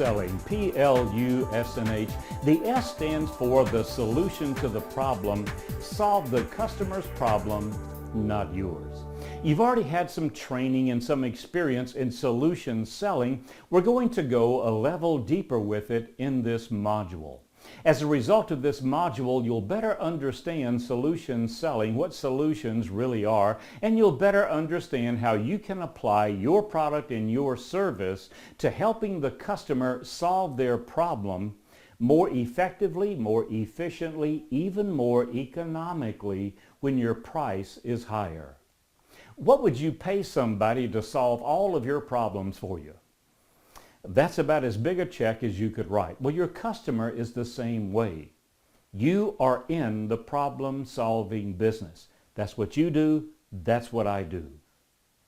selling, P-L-U-S-H. The S stands for the solution to the problem. Solve the customer's problem, not yours. You've already had some training and some experience in solution selling. We're going to go a level deeper with it in this module. As a result of this module, you'll better understand solution selling, what solutions really are, and you'll better understand how you can apply your product and your service to helping the customer solve their problem more effectively, more efficiently, even more economically when your price is higher. What would you pay somebody to solve all of your problems for you? That's about as big a check as you could write. Well, your customer is the same way. You are in the problem-solving business. That's what you do. That's what I do.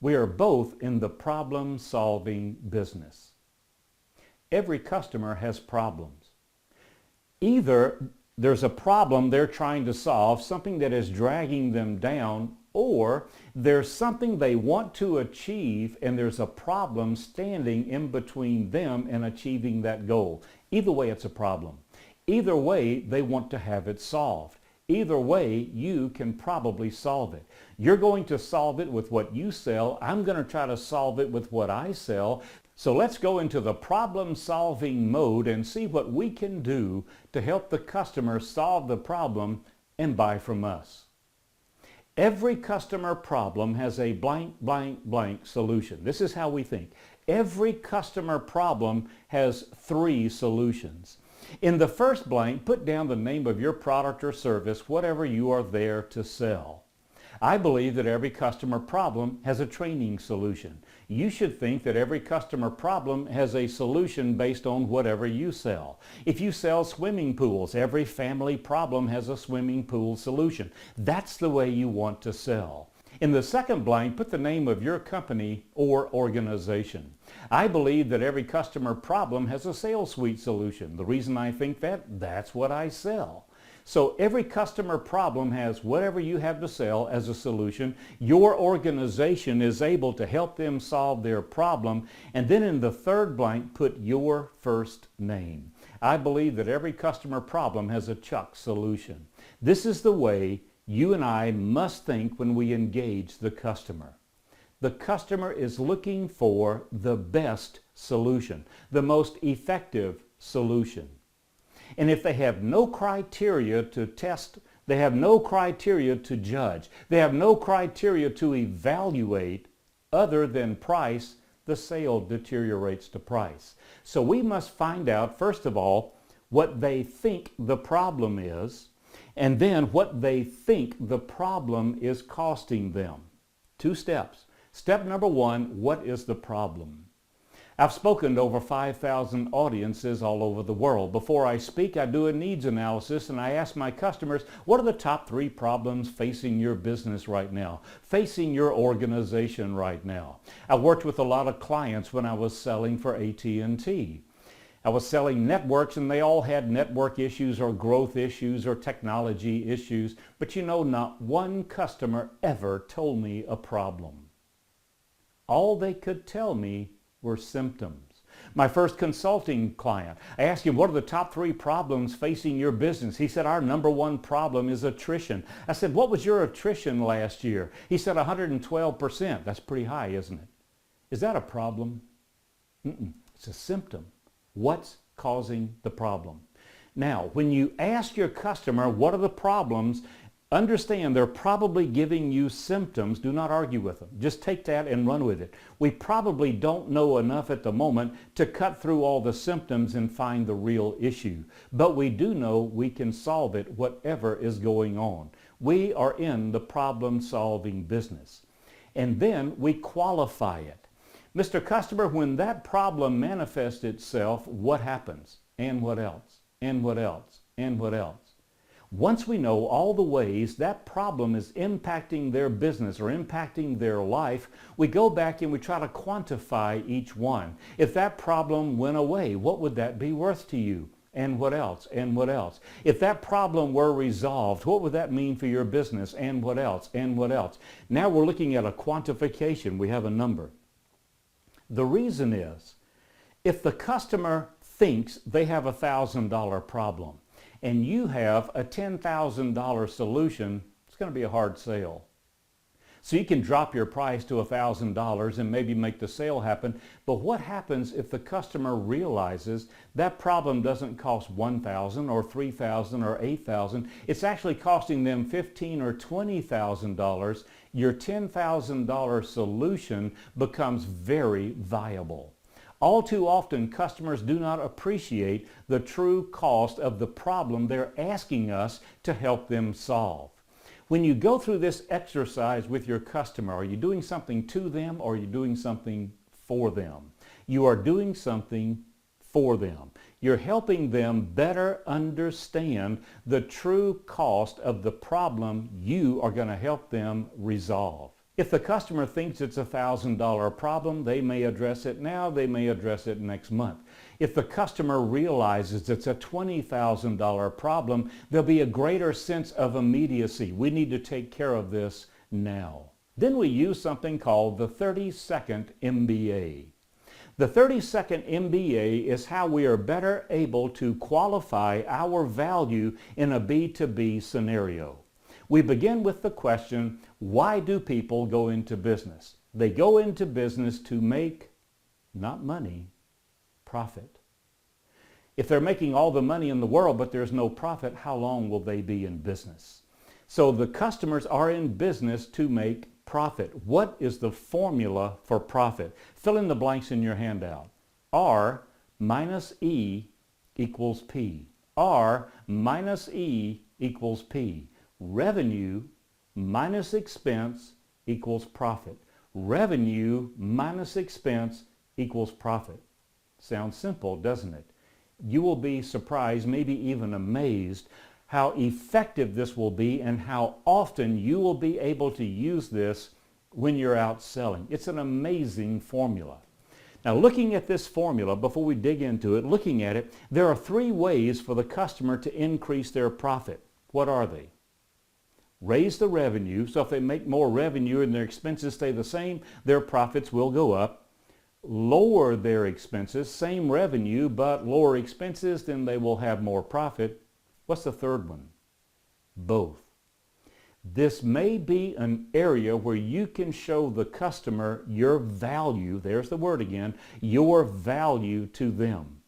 We are both in the problem-solving business. Every customer has problems. Either there's a problem they're trying to solve, something that is dragging them down, or there's something they want to achieve and there's a problem standing in between them and achieving that goal. Either way, it's a problem. Either way, they want to have it solved. Either way, you can probably solve it. You're going to solve it with what you sell. I'm going to try to solve it with what I sell. So let's go into the problem-solving mode and see what we can do to help the customer solve the problem and buy from us. Every customer problem has a blank, blank, blank solution. This is how we think. Every customer problem has 3 solutions. In the first blank, put down the name of your product or service, whatever you are there to sell. I believe that every customer problem has a training solution. You should think that every customer problem has a solution based on whatever you sell. If you sell swimming pools, every family problem has a swimming pool solution. That's the way you want to sell. In the second blank, put the name of your company or organization. I believe that every customer problem has a sales suite solution. The reason I think that, that's what I sell. So every customer problem has whatever you have to sell as a solution. Your organization is able to help them solve their problem. And then in the third blank, put your first name. I believe that every customer problem has a Chuck solution. This is the way you and I must think when we engage the customer. The customer is looking for the best solution, the most effective solution. And if they have no criteria to test, they have no criteria to judge, they have no criteria to evaluate other than price, the sale deteriorates to price. So we must find out, first of all, what they think the problem is, and then what they think the problem is costing them. 2 steps. Step number 1, what is the problem? I've spoken to over 5,000 audiences all over the world. Before I speak, I do a needs analysis and I ask my customers, what are the top 3 problems facing your business right now, facing your organization right now? I worked with a lot of clients when I was selling for AT&T. I was selling networks and they all had network issues or growth issues or technology issues, but you know, not one customer ever told me a problem. All they could tell me were symptoms. My first consulting client, I asked him, what are the top 3 problems facing your business? He said, our number 1 problem is attrition. I said, what was your attrition last year? He said, 112%. That's pretty high, isn't it? Is that a problem? It's a symptom. What's causing the problem? Now, when you ask your customer, what are the problems? Understand they're probably giving you symptoms. Do not argue with them. Just take that and run with it. We probably don't know enough at the moment to cut through all the symptoms and find the real issue. But we do know we can solve it, whatever is going on. We are in the problem-solving business. And then we qualify it. Mr. Customer, when that problem manifests itself, what happens? And what else? And what else? And what else? Once we know all the ways that problem is impacting their business or impacting their life, we go back and we try to quantify each one. If that problem went away, what would that be worth to you? And what else? And what else? If that problem were resolved, what would that mean for your business? And what else? And what else? Now we're looking at a quantification. We have a number. The reason is, if the customer thinks they have a $1,000 problem and you have a $10,000 solution, it's going to be a hard sale. So you can drop your price to $1,000 and maybe make the sale happen. But what happens if the customer realizes that problem doesn't cost $1,000 or $3,000 or $8,000? It's actually costing them $15,000 or $20,000. Your $10,000 solution becomes very viable. All too often, customers do not appreciate the true cost of the problem they're asking us to help them solve. When you go through this exercise with your customer, are you doing something to them or are you doing something for them? You are doing something for them. You're helping them better understand the true cost of the problem you are going to help them resolve. If the customer thinks it's a $1,000 problem, they may address it now, they may address it next month. If the customer realizes it's a $20,000 problem, there'll be a greater sense of immediacy. We need to take care of this now. Then we use something called the 30-second MBA. The 30-second MBA is how we are better able to qualify our value in a B2B scenario. We begin with the question, why do people go into business? They go into business to make, not money, profit. If they're making all the money in the world but there's no profit, how long will they be in business? So the customers are in business to make profit. What is the formula for profit? Fill in the blanks in your handout. R minus E equals P. R minus E equals P. Revenue minus expense equals profit. Revenue minus expense equals profit. Sounds simple, doesn't it? You will be surprised, maybe even amazed, how effective this will be and how often you will be able to use this when you're out selling. It's an amazing formula. Now, looking at this formula, before we dig into it, looking at it, there are three ways for the customer to increase their profit. What are they? Raise the revenue, so if they make more revenue and their expenses stay the same, their profits will go up. Lower their expenses, same revenue, but lower expenses, then they will have more profit. What's the third one? Both. This may be an area where you can show the customer your value, there's the word again, your value to them.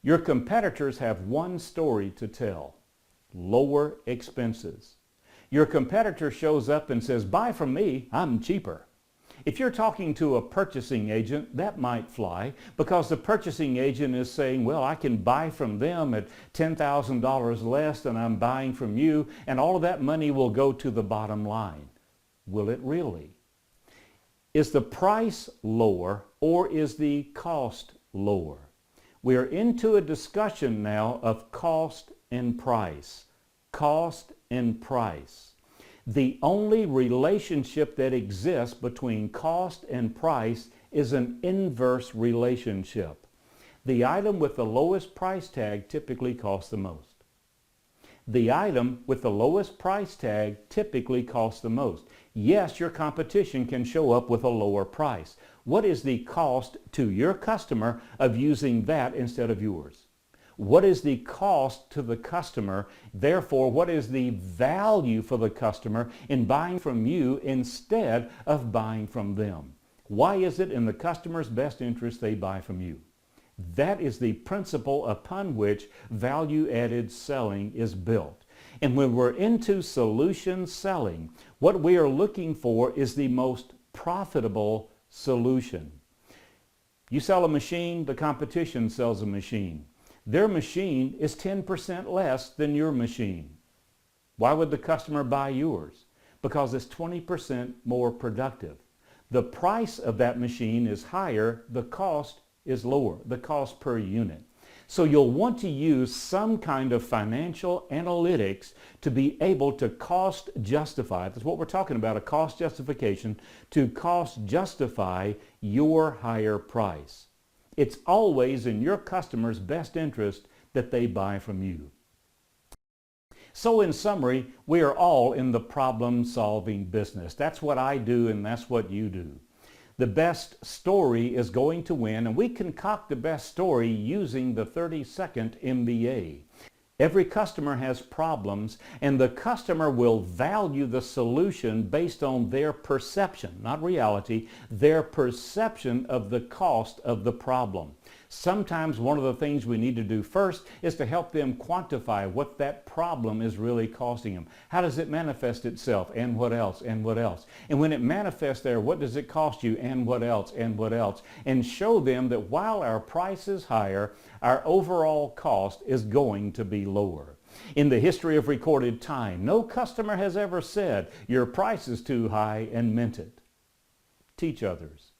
Your competitors have one story to tell: lower expenses. Your competitor shows up and says, buy from me, I'm cheaper. If you're talking to a purchasing agent, that might fly because the purchasing agent is saying, well, I can buy from them at $10,000 less than I'm buying from you, and all of that money will go to the bottom line. Will it really? Is the price lower or is the cost lower? We are into a discussion now of cost and price. Cost and price. The only relationship that exists between cost and price is an inverse relationship. The item with the lowest price tag typically costs the most. The item with the lowest price tag typically costs the most. Yes, your competition can show up with a lower price. What is the cost to your customer of using that instead of yours? What is the cost to the customer? Therefore, what is the value for the customer in buying from you instead of buying from them? Why is it in the customer's best interest they buy from you? That is the principle upon which value-added selling is built. And when we're into solution selling, what we are looking for is the most profitable solution. You sell a machine, the competition sells a machine. Their machine is 10% less than your machine. Why would the customer buy yours? Because it's 20% more productive. The price of that machine is higher, the cost is lower, the cost per unit. So you'll want to use some kind of financial analytics to be able to cost justify. That's what we're talking about, a cost justification, to cost justify your higher price. It's always in your customer's best interest that they buy from you. So in summary, we are all in the problem-solving business. That's what I do and that's what you do. The best story is going to win, and we concoct the best story using the 30-second MBA. Every customer has problems, and the customer will value the solution based on their perception, not reality, their perception of the cost of the problem. Sometimes one of the things we need to do first is to help them quantify what that problem is really costing them. How does it manifest itself, and what else, and what else? And when it manifests there, what does it cost you, and what else, and what else? And show them that while our price is higher, our overall cost is going to be lower. In the history of recorded time, no customer has ever said, "Your price is too high," and meant it. Teach others.